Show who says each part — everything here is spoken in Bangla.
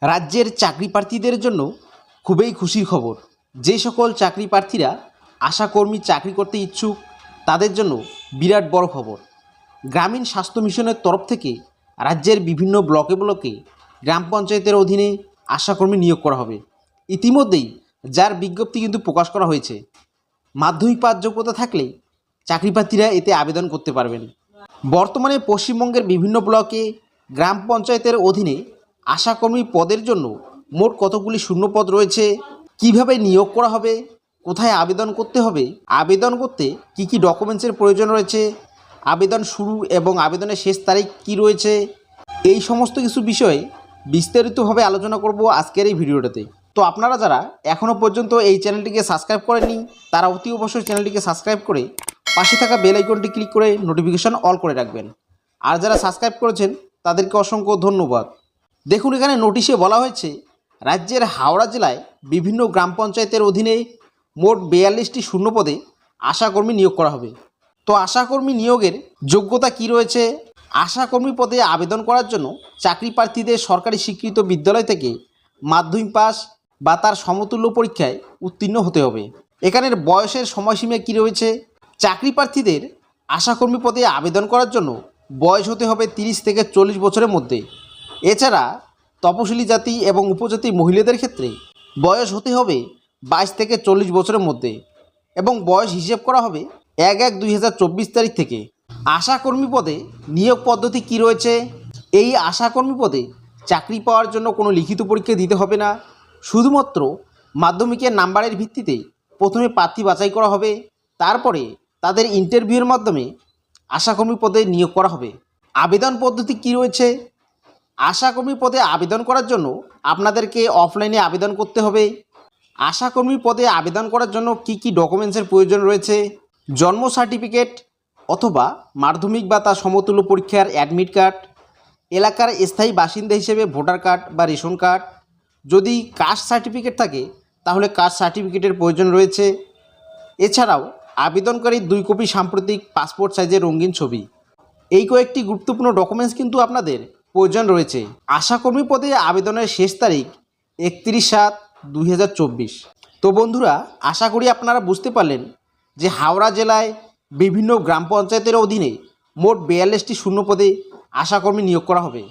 Speaker 1: রাজ্যের চাকরি প্রার্থীদের জন্য খুবই খুশির খবর। যে সকল চাকরি প্রার্থীরা আশাকর্মী চাকরি করতে ইচ্ছুক তাদের জন্য বিরাট বড় খবর। গ্রামীণ স্বাস্থ্য মিশনের তরফ থেকে রাজ্যের বিভিন্ন ব্লকে ব্লকে গ্রাম পঞ্চায়েতের অধীনে আশাকর্মী নিয়োগ করা হবে। ইতিমধ্যেই যার বিজ্ঞপ্তি কিন্তু প্রকাশ করা হয়েছে। মাধ্যমিক পাস যোগ্যতা থাকলেই চাকরি প্রার্থীরা এতে আবেদন করতে পারবেন। বর্তমানে পশ্চিমবঙ্গের বিভিন্ন ব্লকে গ্রাম পঞ্চায়েতের অধীনে আশাকর্মী পদের জন্য মোট কতগুলি শূন্যপদ রয়েছে, কিভাবে নিয়োগ করা হবে, কোথায় আবেদন করতে হবে, আবেদন করতে কি কি ডকুমেন্টসের প্রয়োজন রয়েছে, আবেদন শুরু এবং আবেদনের শেষ তারিখ কি রয়েছে, এই সমস্ত কিছু বিষয়ে বিস্তারিতভাবে আলোচনা করব আজকের এই ভিডিওটাতে। তো আপনারা যারা এখনও পর্যন্ত এই চ্যানেলটিকে সাবস্ক্রাইব করেননি তারা অতি অবশ্যই চ্যানেলটিকে সাবস্ক্রাইব করে পাশে থাকা বেল আইকনটি ক্লিক করে নোটিফিকেশন অল করে রাখবেন। আর যারা সাবস্ক্রাইব করেছেন তাদেরকে অসংখ্য ধন্যবাদ। দেখুন, এখানে নোটিশে বলা হয়েছে রাজ্যের হাওড়া জেলায় বিভিন্ন গ্রাম পঞ্চায়েতের অধীনে মোট 42টি শূন্যপদে আশাকর্মী নিয়োগ করা হবে। তো আশাকর্মী নিয়োগের যোগ্যতা কি রয়েছে? আশাকর্মী পদে আবেদন করার জন্য চাকরি প্রার্থীদের সরকারি স্বীকৃত বিদ্যালয় থেকে মাধ্যমিক পাস বা তার সমতুল্য পরীক্ষায় উত্তীর্ণ হতে হবে। এখানের বয়সের সময়সীমা কি রয়েছে? চাকরি প্রার্থীদের আশাকর্মী পদে আবেদন করার জন্য বয়স হতে হবে 30 থেকে 40 বছরের মধ্যে। এছাড়া তপশিলি জাতি এবং উপজাতি মহিলাদের ক্ষেত্রে বয়স হতে হবে 22 থেকে 40 বছরের মধ্যে এবং বয়স হিসেব করা হবে 1/1/2024 তারিখ থেকে। আশাকর্মী পদে নিয়োগ পদ্ধতি কি রয়েছে? এই আশাকর্মী পদে চাকরি পাওয়ার জন্য কোনো লিখিত পরীক্ষা দিতে হবে না। শুধুমাত্র মাধ্যমিকের নাম্বারের ভিত্তিতে প্রথমে প্রার্থী বাছাই করা হবে, তারপরে তাদের ইন্টারভিউয়ের মাধ্যমে আশাকর্মী পদে নিয়োগ করা হবে। আবেদন পদ্ধতি কি রয়েছে? আশাকর্মী পদে আবেদন করার জন্য আপনাদেরকে অফলাইনে আবেদন করতে হবে। আশাকর্মী পদে আবেদন করার জন্য কি কি ডকুমেন্টসের প্রয়োজন রয়েছে? জন্ম সার্টিফিকেট অথবা মাধ্যমিক বা তার সমতুল্য পরীক্ষার অ্যাডমিট কার্ড, এলাকার স্থায়ী বাসিন্দা হিসেবে ভোটার কার্ড বা রেশন কার্ড, যদি কাস্ট সার্টিফিকেট থাকে তাহলে কাস্ট সার্টিফিকেটের প্রয়োজন রয়েছে। এছাড়াও আবেদনকারীর 2 কপি সাম্প্রতিক পাসপোর্ট সাইজের রঙিন ছবি। এই কয়েকটি গুরুত্বপূর্ণ ডকুমেন্টস কিন্তু আপনাদের প্রয়োজন রয়েছে। আশাকর্মী পদে আবেদনের শেষ তারিখ 31/7/2024। তো বন্ধুরা, আশা করি আপনারা বুঝতে পারলেন যে হাওড়া জেলায় বিভিন্ন গ্রাম পঞ্চায়েতের অধীনে মোট 42টি শূন্যপদে আশাকর্মী নিয়োগ করা হবে।